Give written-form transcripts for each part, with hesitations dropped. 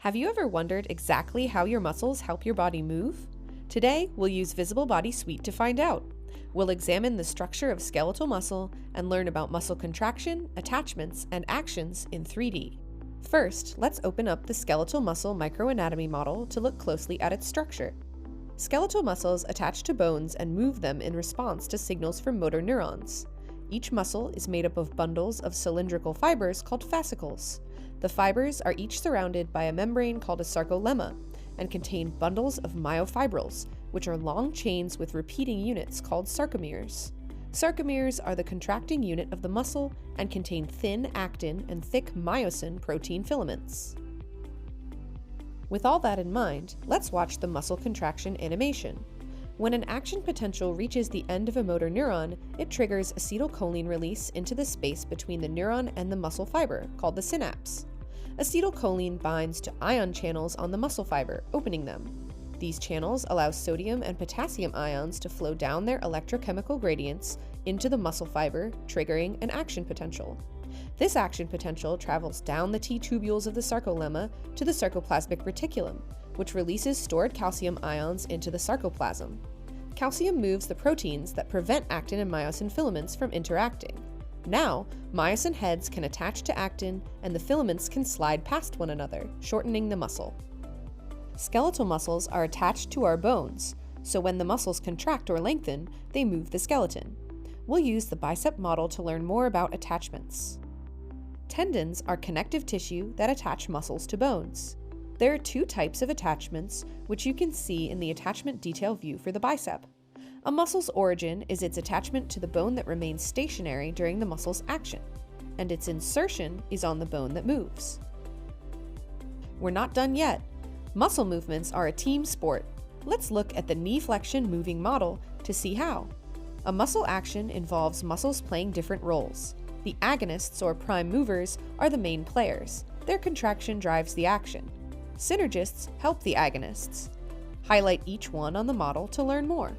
Have you ever wondered exactly how your muscles help your body move? Today, we'll use Visible Body Suite to find out. We'll examine the structure of skeletal muscle and learn about muscle contraction, attachments, and actions in 3D. First, let's open up the skeletal muscle microanatomy model to look closely at its structure. Skeletal muscles attach to bones and move them in response to signals from motor neurons. Each muscle is made up of bundles of cylindrical fibers called fascicles. The fibers are each surrounded by a membrane called a sarcolemma and contain bundles of myofibrils, which are long chains with repeating units called sarcomeres. Sarcomeres are the contracting unit of the muscle and contain thin actin and thick myosin protein filaments. With all that in mind, let's watch the muscle contraction animation. When an action potential reaches the end of a motor neuron, it triggers acetylcholine release into the space between the neuron and the muscle fiber, called the synapse. Acetylcholine binds to ion channels on the muscle fiber, opening them. These channels allow sodium and potassium ions to flow down their electrochemical gradients into the muscle fiber, triggering an action potential. This action potential travels down the T-tubules of the sarcolemma to the sarcoplasmic reticulum, which releases stored calcium ions into the sarcoplasm. Calcium moves the proteins that prevent actin and myosin filaments from interacting. Now, myosin heads can attach to actin and the filaments can slide past one another, shortening the muscle. Skeletal muscles are attached to our bones, so when the muscles contract or lengthen, they move the skeleton. We'll use the bicep model to learn more about attachments. Tendons are connective tissue that attach muscles to bones. There are two types of attachments, which you can see in the attachment detail view for the bicep. A muscle's origin is its attachment to the bone that remains stationary during the muscle's action, and its insertion is on the bone that moves. We're not done yet. Muscle movements are a team sport. Let's look at the knee flexion moving model to see how. A muscle action involves muscles playing different roles. The agonists, or prime movers, are the main players. Their contraction drives the action. Synergists help the agonists. Highlight each one on the model to learn more.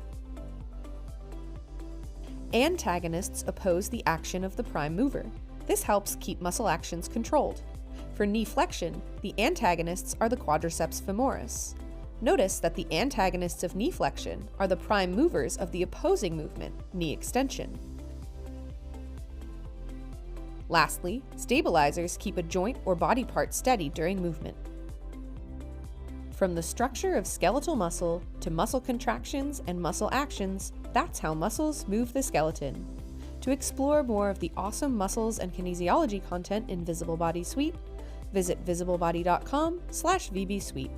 Antagonists oppose the action of the prime mover. This helps keep muscle actions controlled. For knee flexion, the antagonists are the quadriceps femoris. Notice that the antagonists of knee flexion are the prime movers of the opposing movement, knee extension. Lastly, stabilizers keep a joint or body part steady during movement. From the structure of skeletal muscle to muscle contractions and muscle actions, that's how muscles move the skeleton. To explore more of the awesome muscles and kinesiology content in Visible Body Suite, visit visiblebody.com/VBSuite.